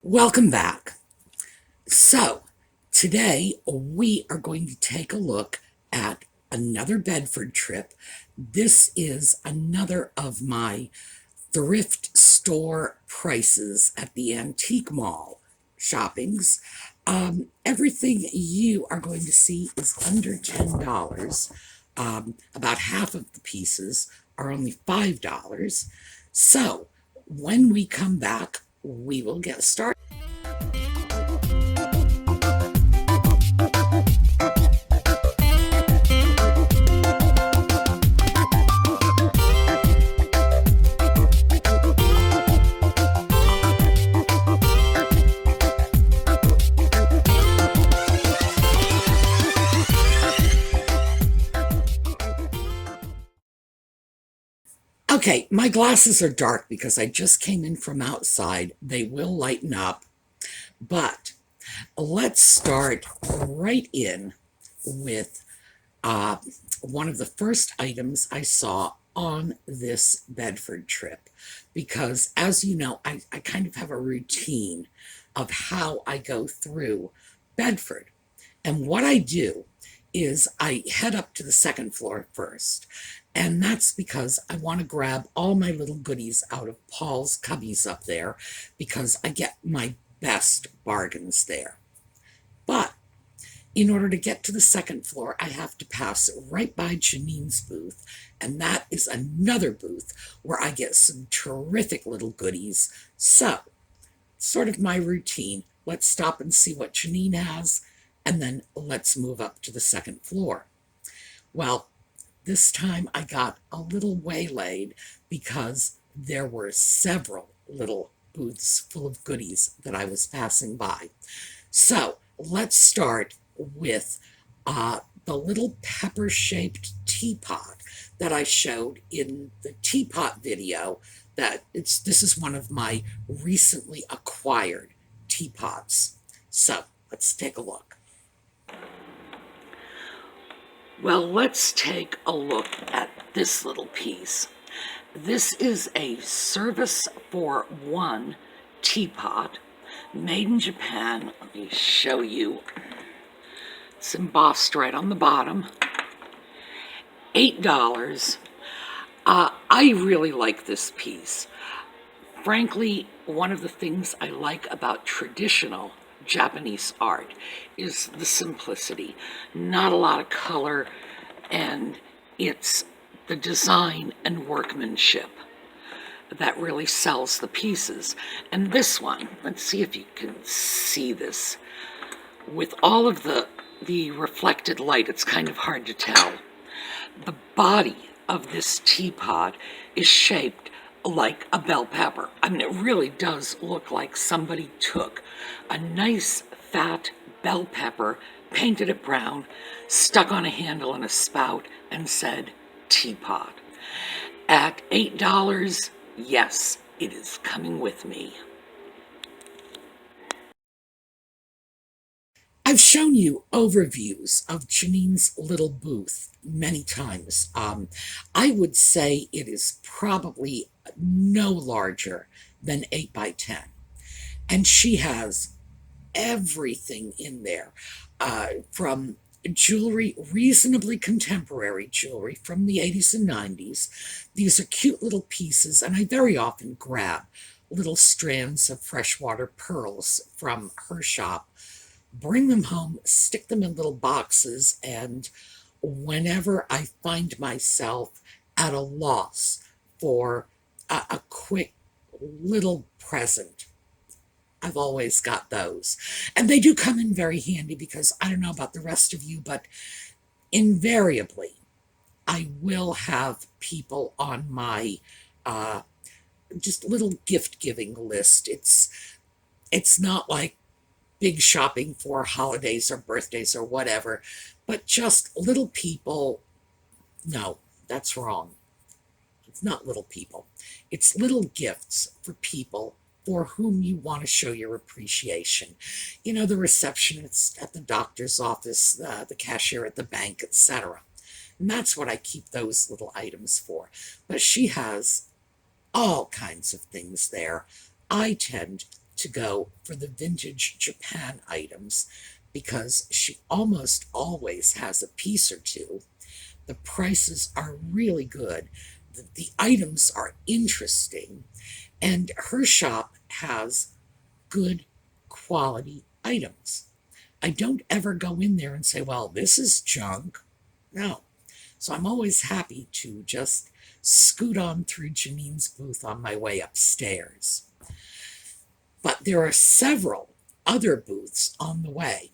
Welcome back. So, today we are going to take a look at another Bedford trip. This is another of my thrift store prices at the antique mall shoppings. Everything you are going to see is under $10. About half of the pieces are only $5. So, when we come back, we will get started. Okay, my glasses are dark because I just came in from outside. They will lighten up, but let's start right in with one of the first items I saw on this Bedford trip. Because as you know, I kind of have a routine of how I go through Bedford. And what I do is I head up to the second floor first. And that's because I want to grab all my little goodies out of Paul's cubbies up there because I get my best bargains there. But in order to get to the second floor, I have to pass right by Janine's booth, and that is another booth where I get some terrific little goodies. So, sort of my routine. Let's stop and see what Janine has, and then let's move up to the second floor. Well, this time I got a little waylaid because there were several little booths full of goodies that I was passing by. So let's start with the little pepper-shaped teapot that I showed in the teapot video. This is one of my recently acquired teapots. So let's take a look. Well, let's take a look at this little piece. This is a service for one teapot made in Japan. Let me show you. It's embossed right on the bottom. $8. I really like this piece. Frankly, one of the things I like about traditional Japanese art is the simplicity. Not a lot of color, and it's the design and workmanship that really sells the pieces. And this one, let's see if you can see this. With all of the reflected light, it's kind of hard to tell. The body of this teapot is shaped like a bell pepper. I mean, it really does look like somebody took a nice fat bell pepper, painted it brown, stuck on a handle and a spout, and said teapot. At $8, yes, it is coming with me. I've shown you overviews of Janine's little booth many times. I would say it is probably no larger than 8 by 10. And she has everything in there, from jewelry, reasonably contemporary jewelry from the 80s and 90s. These are cute little pieces, and I very often grab little strands of freshwater pearls from her shop, bring them home, stick them in little boxes, and whenever I find myself at a loss for a quick little present, I've always got those. And they do come in very handy because I don't know about the rest of you, but invariably I will have people on my just little gift giving list. It's not like big shopping for holidays or birthdays or whatever, but just little people. No, that's wrong. It's not little people. It's little gifts for people for whom you want to show your appreciation. You know, the receptionist at the doctor's office, the cashier at the bank, etc. And that's what I keep those little items for. But she has all kinds of things there. I tend to go for the vintage Japan items because she almost always has a piece or two. The prices are really good. The items are interesting, and her shop has good quality items. I don't ever go in there and say, well, this is junk. No. So I'm always happy to just scoot on through Janine's booth on my way upstairs. But there are several other booths on the way,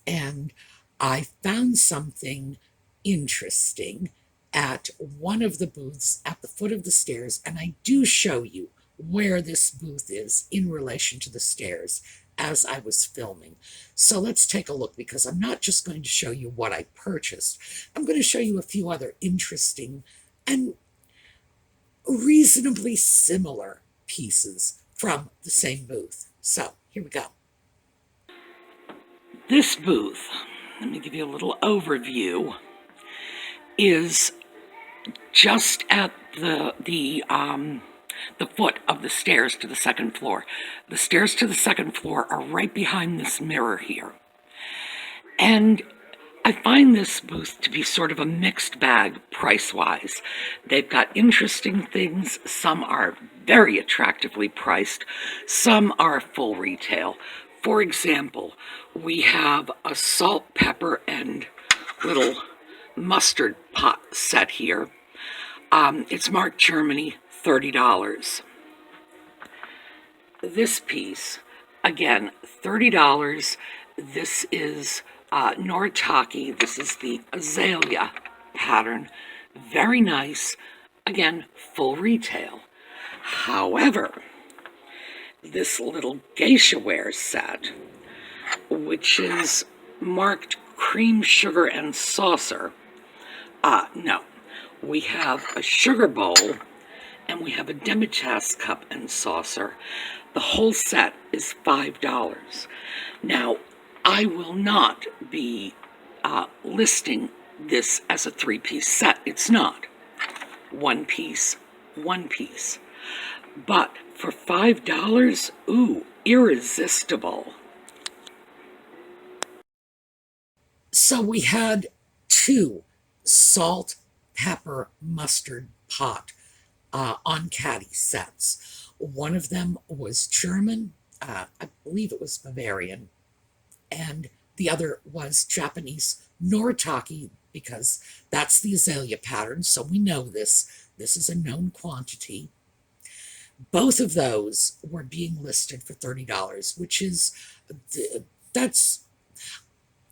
and I found something interesting at one of the booths at the foot of the stairs, and I do show you where this booth is in relation to the stairs as I was filming. So let's take a look, because I'm not just going to show you what I purchased. I'm going to show you a few other interesting and reasonably similar pieces from the same booth. So here we go. This booth, let me give you a little overview, is just at the foot of the stairs to the second floor. The stairs to the second floor are right behind this mirror here. And I find this booth to be sort of a mixed bag price-wise. They've got interesting things. Some are very attractively priced. Some are full retail. For example, we have a salt, pepper, and little mustard pot set here. It's marked Germany, $30. This piece, again, $30. This is Noritake. This is the azalea pattern. Very nice. Again, full retail. However, this little geisha ware set, which is marked cream, sugar, and saucer. No. We have a sugar bowl, and we have a demitasse cup and saucer. The whole set is $5. Now, I will not be listing this as a three-piece set. It's not. One piece, one piece. But for $5, ooh, irresistible. So we had two salt, pepper, mustard pot on caddy sets. One of them was German, I believe it was Bavarian, and the other was Japanese Noritake, because that's the azalea pattern, so we know this. This is a known quantity. Both of those were being listed for $30, which is,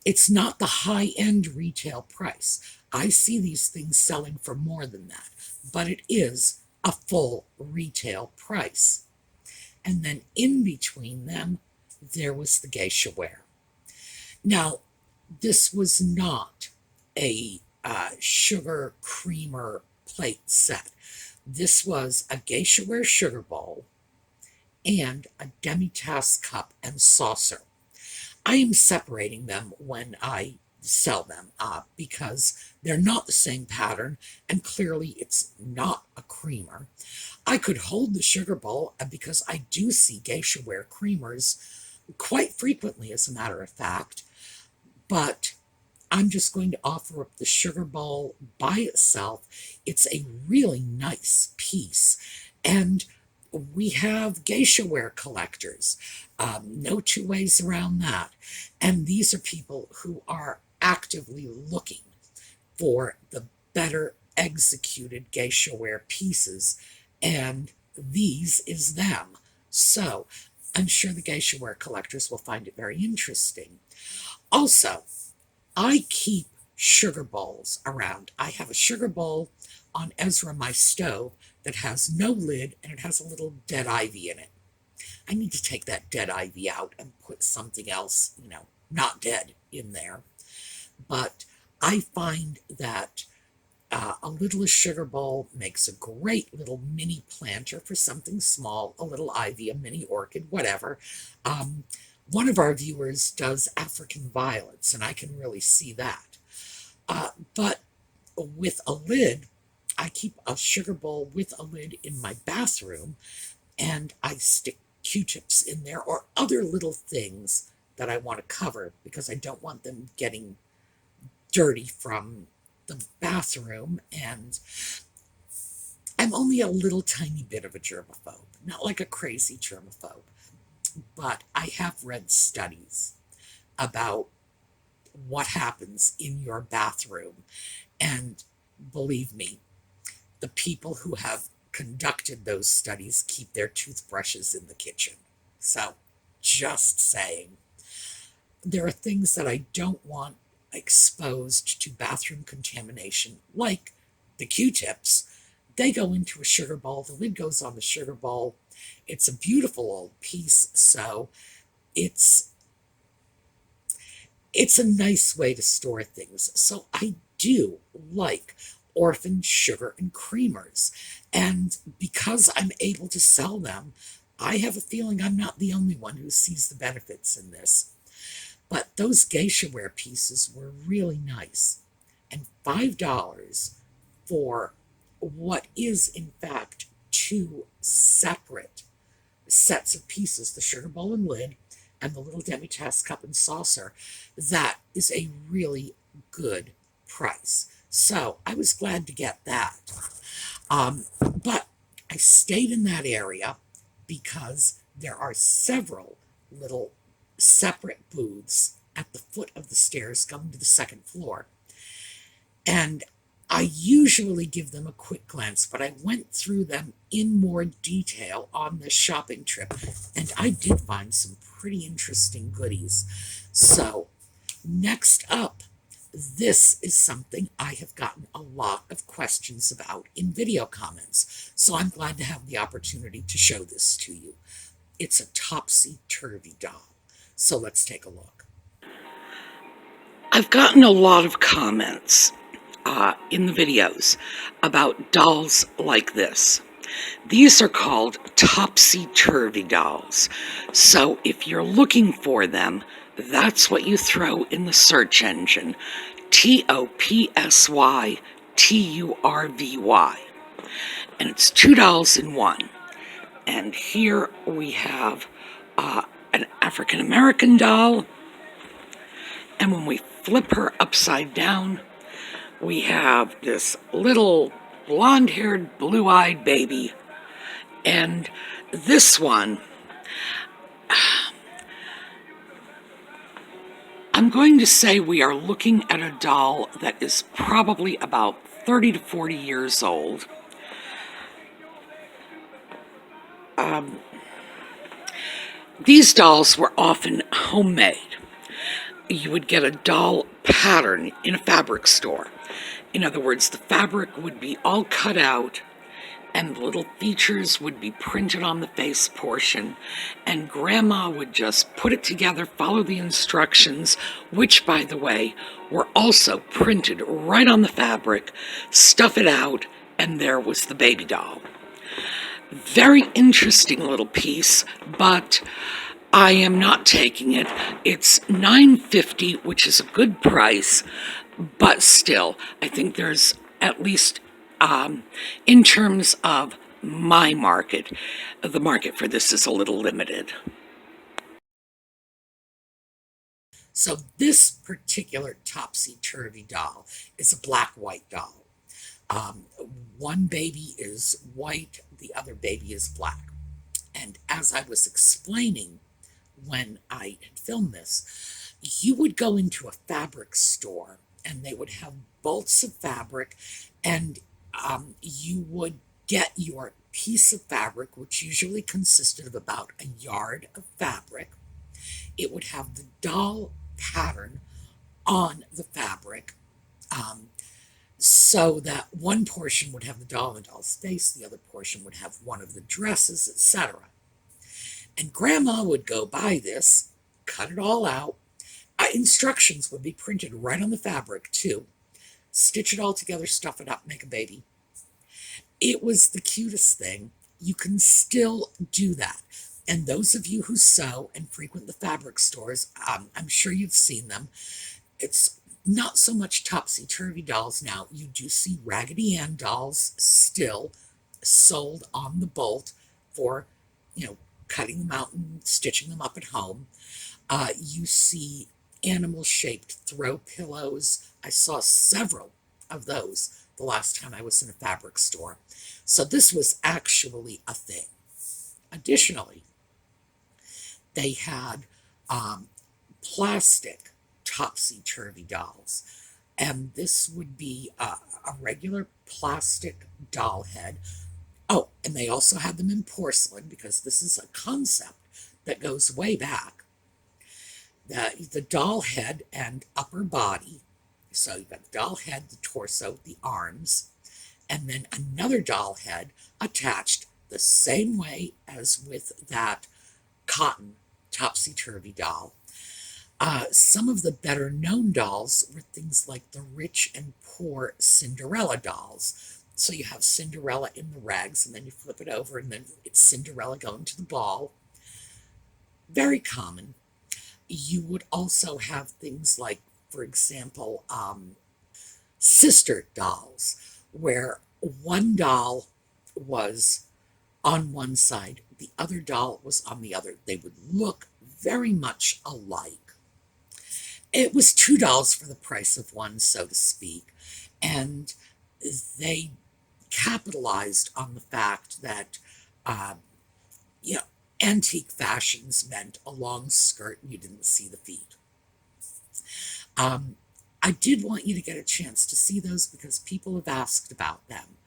it's not the high-end retail price. I see these things selling for more than that, but it is a full retail price. And then in between them, there was the geisha ware. Now, this was not a sugar creamer plate set. This was a geisha ware sugar bowl and a demitasse cup and saucer. I am separating them when I sell them because they're not the same pattern, and clearly it's not a creamer. I could hold the sugar bowl because I do see geisha ware creamers quite frequently, as a matter of fact, but I'm just going to offer up the sugar bowl by itself. It's a really nice piece, and we have geisha ware collectors. No two ways around that. And these are people who are actively looking for the better executed geisha ware pieces, and these is them. So I'm sure the geisha ware collectors will find it very interesting. Also, I keep sugar bowls around. I have a sugar bowl on Ezra, my stove, that has no lid, and it has a little dead ivy in it. I need to take that dead ivy out and put something else, not dead in there. But I find that a little sugar bowl makes a great little mini planter for something small, a little ivy, a mini orchid, whatever. One of our viewers does African violets, and I can really see that. But with a lid, I keep a sugar bowl with a lid in my bathroom, and I stick Q-tips in there or other little things that I want to cover because I don't want them getting dirty from the bathroom. And I'm only a little tiny bit of a germaphobe, not like a crazy germaphobe, but I have read studies about what happens in your bathroom. And believe me, the people who have conducted those studies keep their toothbrushes in the kitchen. So, just saying. There are things that I don't want exposed to bathroom contamination, like the Q-tips. They go into a sugar bowl. The lid goes on the sugar bowl. It's a beautiful old piece, so it's a nice way to store things. So I do like orphan sugar and creamers. And because I'm able to sell them, I have a feeling I'm not the only one who sees the benefits in this. But those geisha ware pieces were really nice. And $5 for what is, in fact, two separate sets of pieces, the sugar bowl and lid, and the little demi-tasse cup and saucer, that is a really good price. So I was glad to get that. But I stayed in that area because there are several little separate booths at the foot of the stairs going to the second floor. And I usually give them a quick glance, but I went through them in more detail on this shopping trip, and I did find some pretty interesting goodies. So, next up, this is something I have gotten a lot of questions about in video comments, so I'm glad to have the opportunity to show this to you. It's a Topsy-turvy doll. So let's take a look. I've gotten a lot of comments in the videos about dolls like this. These are called Topsy-turvy dolls. So if you're looking for them, that's what you throw in the search engine. Topsy-turvy. And it's $2 in one. And here we have an African-American doll, and when we flip her upside down, we have this little blonde-haired, blue-eyed baby. And this one, I'm going to say we are looking at a doll that is probably about 30 to 40 years old. These dolls were often homemade. You would get a doll pattern in a fabric store. In other words, the fabric would be all cut out and the little features would be printed on the face portion, and Grandma would just put it together, follow the instructions, which, by the way, were also printed right on the fabric, stuff it out, and there was the baby doll. Very interesting little piece, but I am not taking it. It's $9.50, which is a good price, but still, I think there's at least, in terms of my market, the market for this is a little limited. So this particular Topsy-turvy doll is a black-white doll. One baby is white, the other baby is black. And as I was explaining when I had filmed this, you would go into a fabric store and they would have bolts of fabric, and you would get your piece of fabric, which usually consisted of about a yard of fabric. It would have the doll pattern on the fabric, so that one portion would have the doll and the doll's face, the other portion would have one of the dresses, etc. And Grandma would go buy this, cut it all out. Instructions would be printed right on the fabric, too. Stitch it all together, stuff it up, make a baby. It was the cutest thing. You can still do that. And those of you who sew and frequent the fabric stores, I'm sure you've seen them. It's not so much Topsy-turvy dolls now. You do see Raggedy Ann dolls still sold on the bolt for, cutting them out and stitching them up at home. You see animal-shaped throw pillows. I saw several of those the last time I was in a fabric store. So this was actually a thing. Additionally, they had plastic topsy-turvy dolls. And this would be a regular plastic doll head. Oh, and they also had them in porcelain because this is a concept that goes way back. The doll head and upper body. So you've got the doll head, the torso, the arms, and then another doll head attached the same way as with that cotton topsy-turvy doll. Some of the better known dolls were things like the rich and poor Cinderella dolls. So you have Cinderella in the rags, and then you flip it over, and then it's Cinderella going to the ball. Very common. You would also have things like, for example, sister dolls, where one doll was on one side, the other doll was on the other. They would look very much alike. It was $2 for the price of one, so to speak, and they capitalized on the fact that, antique fashions meant a long skirt and you didn't see the feet. I did want you to get a chance to see those because people have asked about them.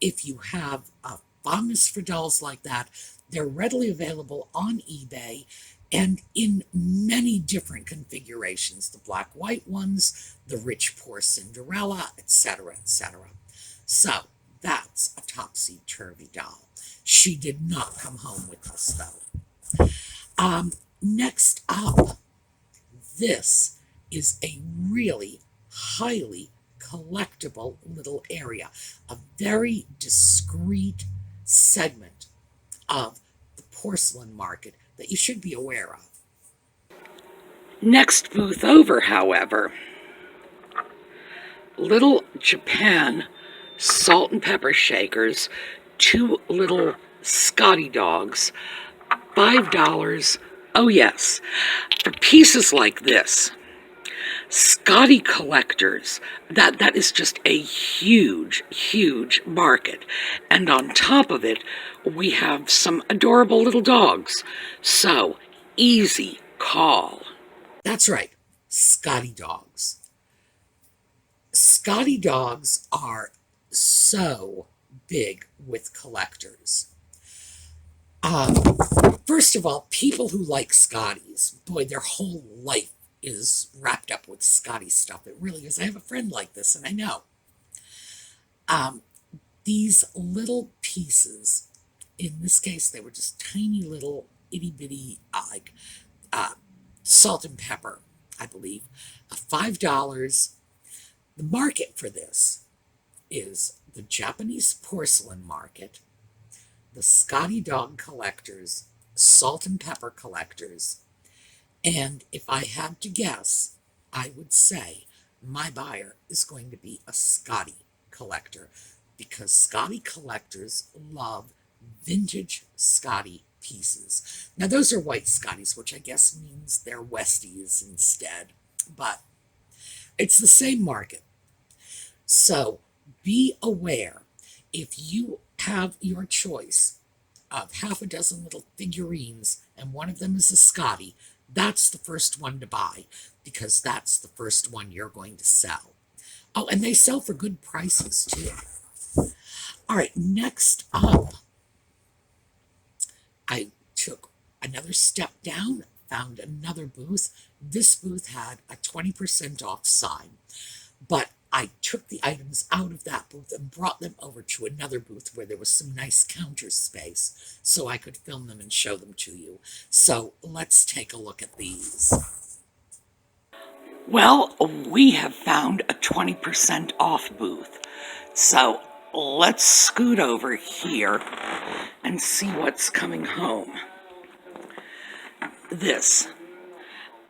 If you have a fondness for dolls like that, they're readily available on eBay and in many different configurations. The black-white ones, the rich-poor Cinderella, etc., etc. So that's a topsy-turvy doll. She did not come home with us, though. Next up, this is a really highly collectible little area, a very discreet segment of the porcelain market that you should be aware of. Next booth over, however, Little Japan salt and pepper shakers, 2 little Scotty dogs, $5. Oh yes, for pieces like this, Scotty collectors, that is just a huge, huge market. And on top of it, we have some adorable little dogs. So, easy call. That's right, Scotty dogs. Scotty dogs are so big with collectors. First of all, people who like Scotties, boy, their whole life is wrapped up with Scotty stuff. It really is. I have a friend like this, and I know. These little pieces, in this case, they were just tiny little itty-bitty, salt and pepper, I believe. $5. The market for this is the Japanese porcelain market, the Scotty dog collectors, salt and pepper collectors, and if I had to guess, I would say my buyer is going to be a Scotty collector because Scotty collectors love vintage Scotty pieces. Now those are white Scotties, which I guess means they're Westies instead, but it's the same market. So be aware if you have your choice of half a dozen little figurines and one of them is a Scotty, that's the first one to buy because that's the first one you're going to sell. Oh, and they sell for good prices too. All right, next up, I took another step down, found another booth. This booth had a 20% off sign, but I took the items out of that booth and brought them over to another booth where there was some nice counter space so I could film them and show them to you. So let's take a look at these. Well, we have found a 20% off booth. So let's scoot over here and see what's coming home. This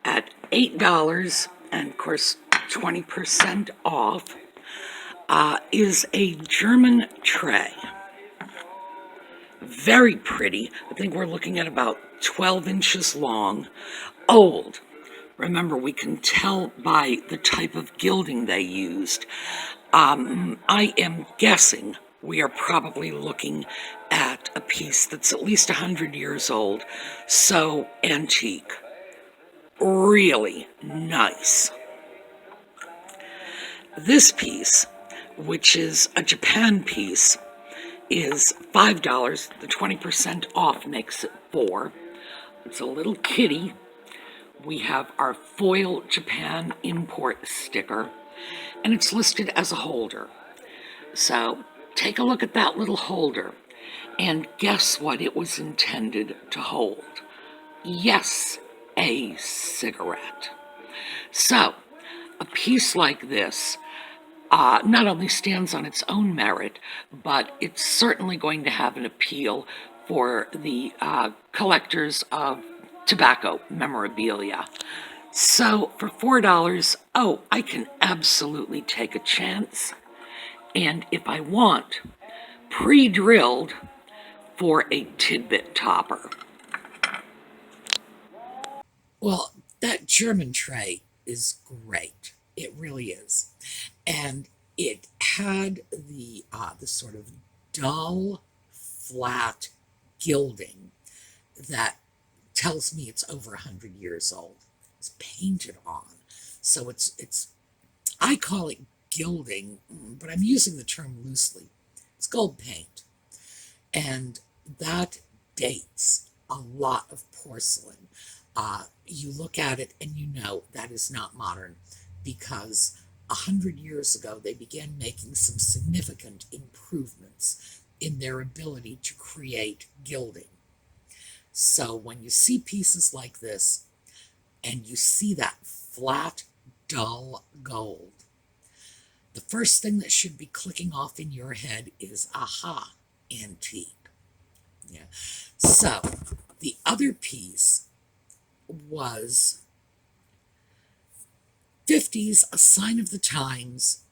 at $8 and of course 20% off is a German tray. very pretty. I think we're looking at about 12 inches long. Old. Remember, we can tell by the type of gilding they used. I am guessing we are probably looking at a piece that's at least 100 years old. So antique. Really nice. This piece, which is a Japan piece, is $5. The 20% off makes it $4. It's a little kitty. We have our foil Japan import sticker, and it's listed as a holder. So take a look at that little holder and guess what it was intended to hold. Yes, a cigarette. So a piece like this not only stands on its own merit, but it's certainly going to have an appeal for the collectors of tobacco memorabilia. So for $4, oh, I can absolutely take a chance. And if I want, pre-drilled for a tidbit topper. Well, that German tray is great. It really is. And it had the sort of dull, flat gilding that tells me it's over 100 years old. It's painted on. So it's I call it gilding, but I'm using the term loosely. It's gold paint. And that dates a lot of porcelain. You look at it and you know that is not modern, because 100 years ago they began making some significant improvements in their ability to create gilding. So when you see pieces like this and you see that flat, dull gold, the first thing that should be clicking off in your head is, aha, antique. Yeah. So the other piece was 50s, a sign of the times.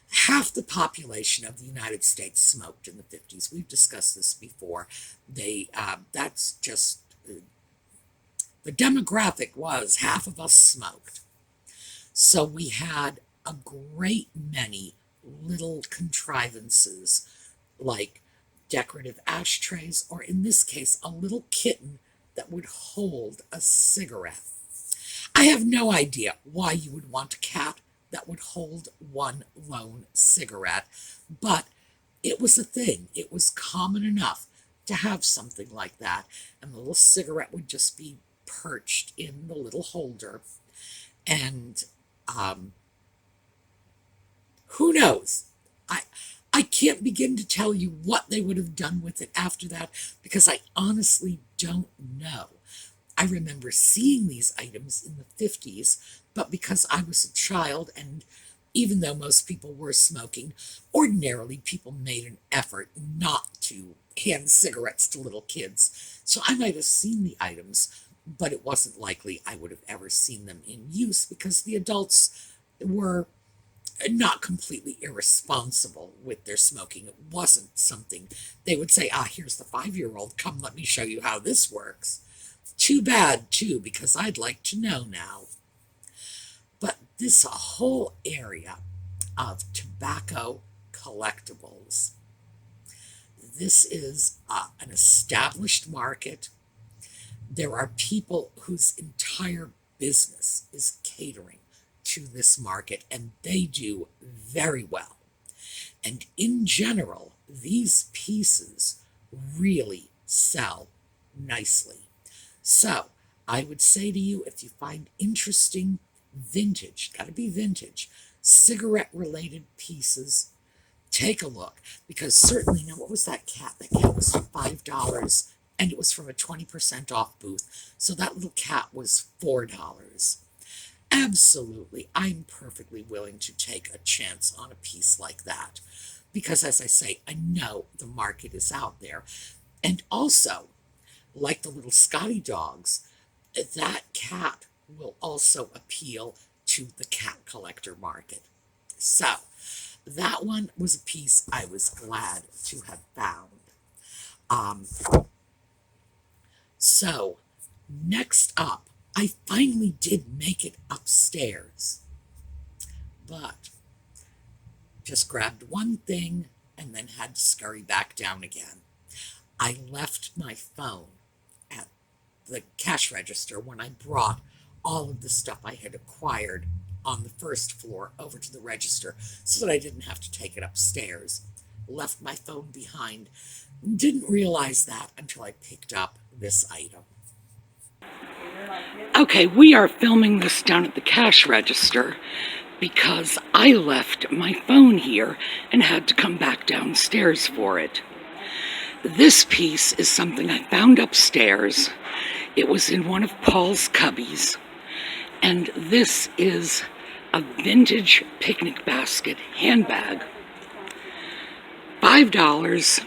Half the population of the United States smoked in the 50s. We've discussed this before. That's just, the demographic was half of us smoked. So we had a great many little contrivances like decorative ashtrays, or in this case, a little kitten that would hold a cigarette. I have no idea why you would want a cat that would hold one lone cigarette, but it was a thing. It was common enough to have something like that, and the little cigarette would just be perched in the little holder, and who knows? I can't begin to tell you what they would have done with it after that, because I honestly don't know. I remember seeing these items in the 50s, but because I was a child, and even though most people were smoking, ordinarily people made an effort not to hand cigarettes to little kids. So I might have seen the items, but it wasn't likely I would have ever seen them in use, because the adults were not completely irresponsible with their smoking. It wasn't something they would say, here's the 5-year-old, come let me show you how this works. Too bad, too, because I'd like to know now. But this whole area of tobacco collectibles, this is an established market. There are people whose entire business is catering to this market, and they do very well. And in general, these pieces really sell nicely. So I would say to you, if you find interesting vintage, gotta be vintage, cigarette-related pieces, take a look. Because certainly, now what was that cat? That cat was $5, and it was from a 20% off booth. So that little cat was $4. Absolutely, I'm perfectly willing to take a chance on a piece like that. Because as I say, I know the market is out there. And also, like the little Scotty dogs, that cat will also appeal to the cat collector market. So that one was a piece I was glad to have found. Um, so, next up, I finally did make it upstairs, but just grabbed one thing and then had to scurry back down again. I left my phone at the cash register when I brought all of the stuff I had acquired on the first floor over to the register so that I didn't have to take it upstairs. Left my phone behind. Didn't realize that until I picked up this item. Okay, we are filming this down at the cash register because I left my phone here and had to come back downstairs for it. This piece is something I found upstairs. It was in one of Paul's cubbies, and this is a vintage picnic basket handbag. $5.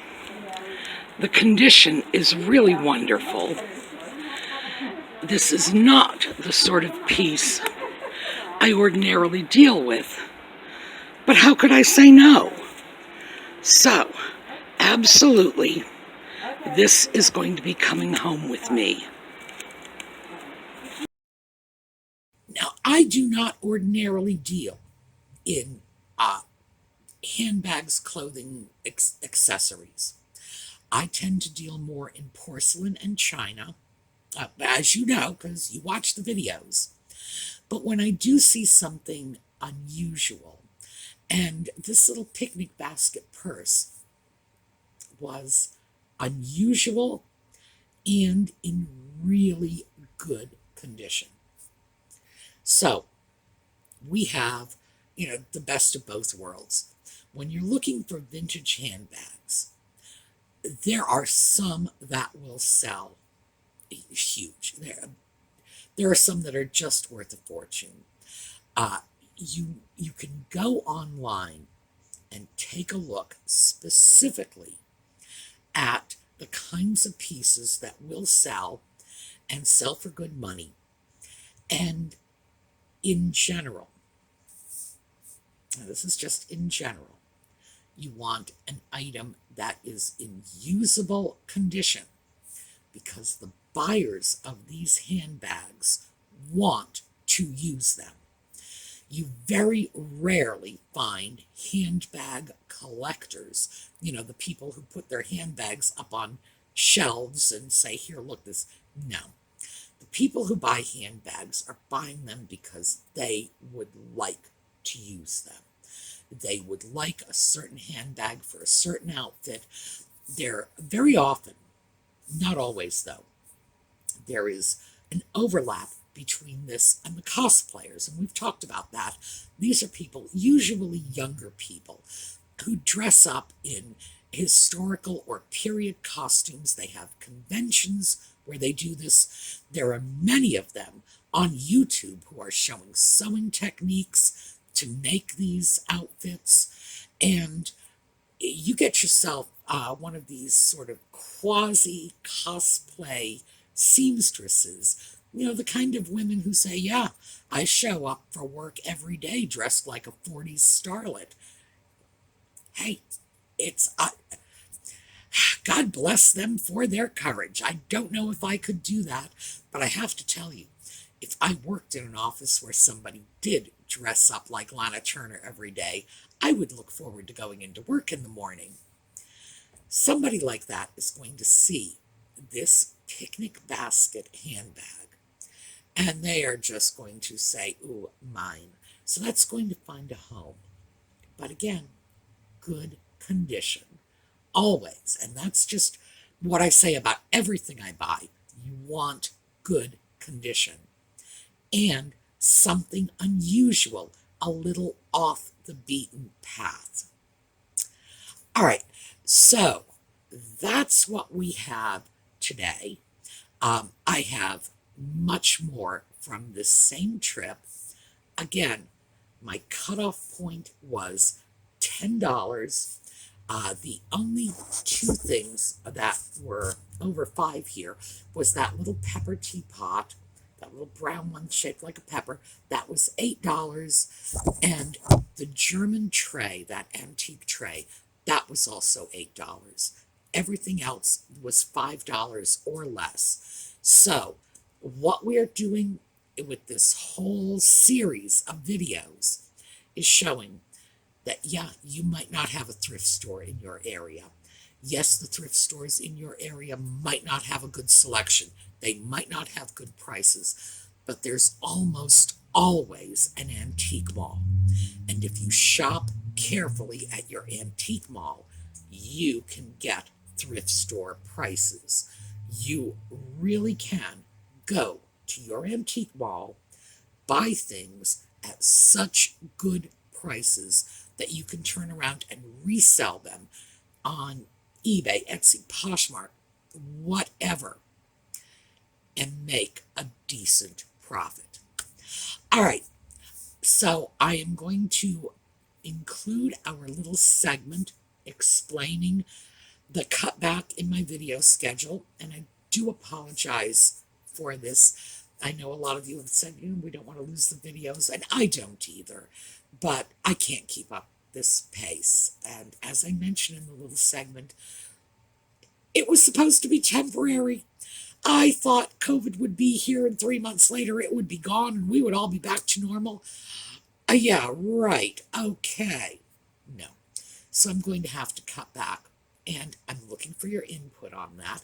The condition is really wonderful. This is not the sort of piece I ordinarily deal with, but how could I say no? So, absolutely, this is going to be coming home with me. Now, I do not ordinarily deal in handbags, clothing, accessories. I tend to deal more in porcelain and china, as you know, because you watch the videos. But when I do see something unusual, and this little picnic basket purse was unusual and in really good condition. So we have, the best of both worlds. When you're looking for vintage handbags, there are some that will sell huge. There are some that are just worth a fortune. You can go online and take a look specifically at the kinds of pieces that will sell and sell for good money. And in general, this is just in general, you want an item that is in usable condition because the buyers of these handbags want to use them. You very rarely find handbag collectors, the people who put their handbags up on shelves and say, here, look, this. No. The people who buy handbags are buying them because they would like to use them. They would like a certain handbag for a certain outfit. They're very often, not always though, there is an overlap between this and the cosplayers, and we've talked about that. These are people, usually younger people, who dress up in historical or period costumes. They have conventions where they do this. There are many of them on YouTube who are showing sewing techniques to make these outfits, and you get yourself one of these sort of quasi cosplay seamstresses, the kind of women who say, yeah, I show up for work every day dressed like a 40s starlet. Hey, it's God bless them for their courage. I don't know if I could do that, but I have to tell you, if I worked in an office where somebody did dress up like Lana Turner every day, I would look forward to going into work in the morning. Somebody like that is going to see this picnic basket handbag, and they are just going to say, ooh, mine. So that's going to find a home. But again, good condition. Always. And that's just what I say about everything I buy. You want good condition. And something unusual, a little off the beaten path. All right, so that's what we have today. I have much more from this same trip. Again, my cutoff point was $10. The only two things that were over $5 here was that little pepper teapot, that little brown one shaped like a pepper. That was $8. And the German tray, that antique tray, that was also $8. Everything else was $5 or less. So what we're doing with this whole series of videos is showing that, yeah, you might not have a thrift store in your area. Yes, the thrift stores in your area might not have a good selection. They might not have good prices, but there's almost always an antique mall. And if you shop carefully at your antique mall, you can get thrift store prices. You really can go to your antique mall, buy things at such good prices that you can turn around and resell them on eBay, Etsy, Poshmark, whatever, and make a decent profit. All right, so I am going to include our little segment explaining the cutback in my video schedule, and I do apologize for this. I know a lot of you have said, we don't want to lose the videos, and I don't either, but I can't keep up this pace. And as I mentioned in the little segment, it was supposed to be temporary. I thought COVID would be here and 3 months later it would be gone and we would all be back to normal. Yeah, right. Okay. No. So I'm going to have to cut back, and I'm looking for your input on that.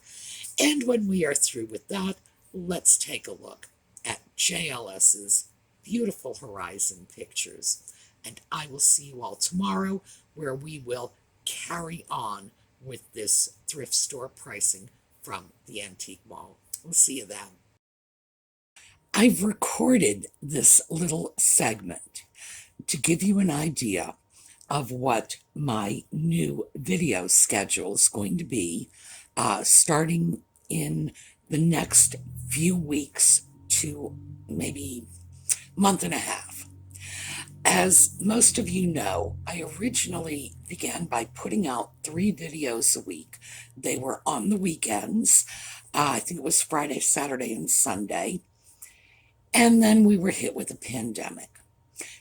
And when we are through with that, let's take a look at JLS's beautiful horizon pictures. And I will see you all tomorrow, where we will carry on with this thrift store pricing from the antique mall. We'll see you then. I've recorded this little segment to give you an idea of what my new video schedule is going to be, starting in the next few weeks to maybe month and a half. As most of you know, I originally began by putting out 3 videos a week. They were on the weekends. I think it was Friday, Saturday, and Sunday. And then we were hit with a pandemic.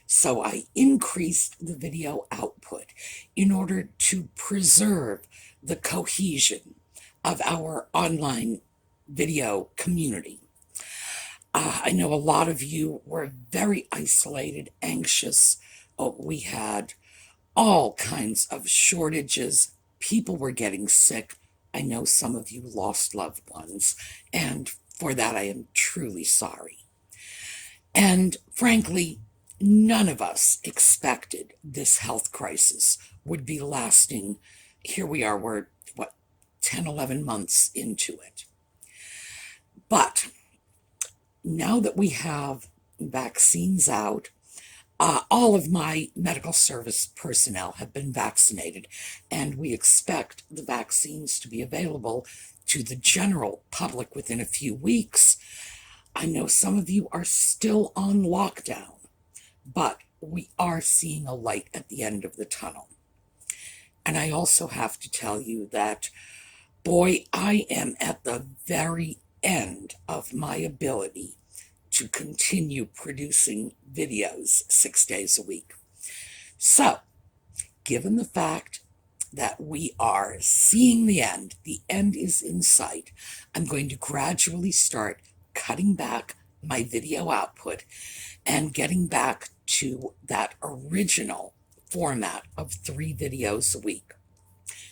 So I increased the video output in order to preserve the cohesion of our online video community. I know a lot of you were very isolated, anxious. We had all kinds of shortages. People were getting sick. I know some of you lost loved ones, and for that I am truly sorry. And frankly, none of us expected this health crisis would be lasting. Here we are, we're 10, 11 months into it. But now that we have vaccines out, all of my medical service personnel have been vaccinated, and we expect the vaccines to be available to the general public within a few weeks. I know some of you are still on lockdown, but we are seeing a light at the end of the tunnel. And I also have to tell you that, boy, I am at the very end of my ability to continue producing videos 6 days a week. So, given the fact that we are seeing the end is in sight, I'm going to gradually start cutting back my video output and getting back to that original format of 3 videos a week.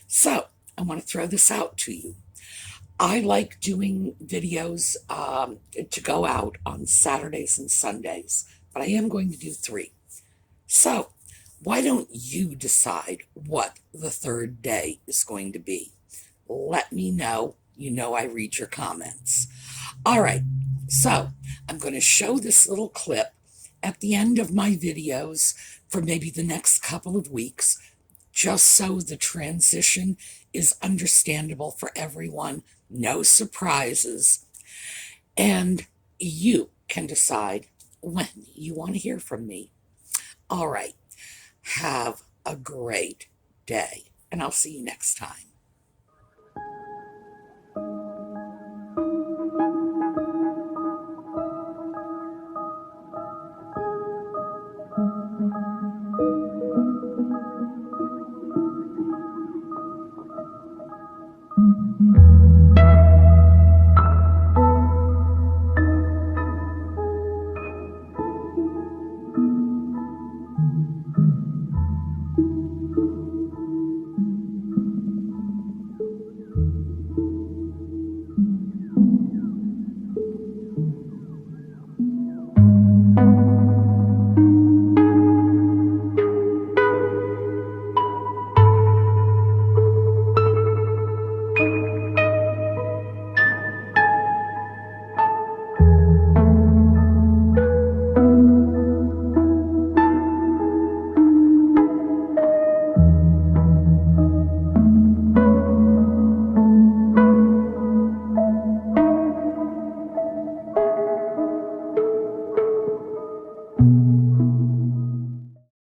So, I want to throw this out to you. I like doing videos to go out on Saturdays and Sundays, but I am going to do 3. So, why don't you decide what the 3rd day is going to be? Let me know. You know I read your comments. All right, so I'm going to show this little clip at the end of my videos for maybe the next couple of weeks, just so the transition is understandable for everyone. No surprises. And you can decide when you want to hear from me. All right. Have a great day, and I'll see you next time.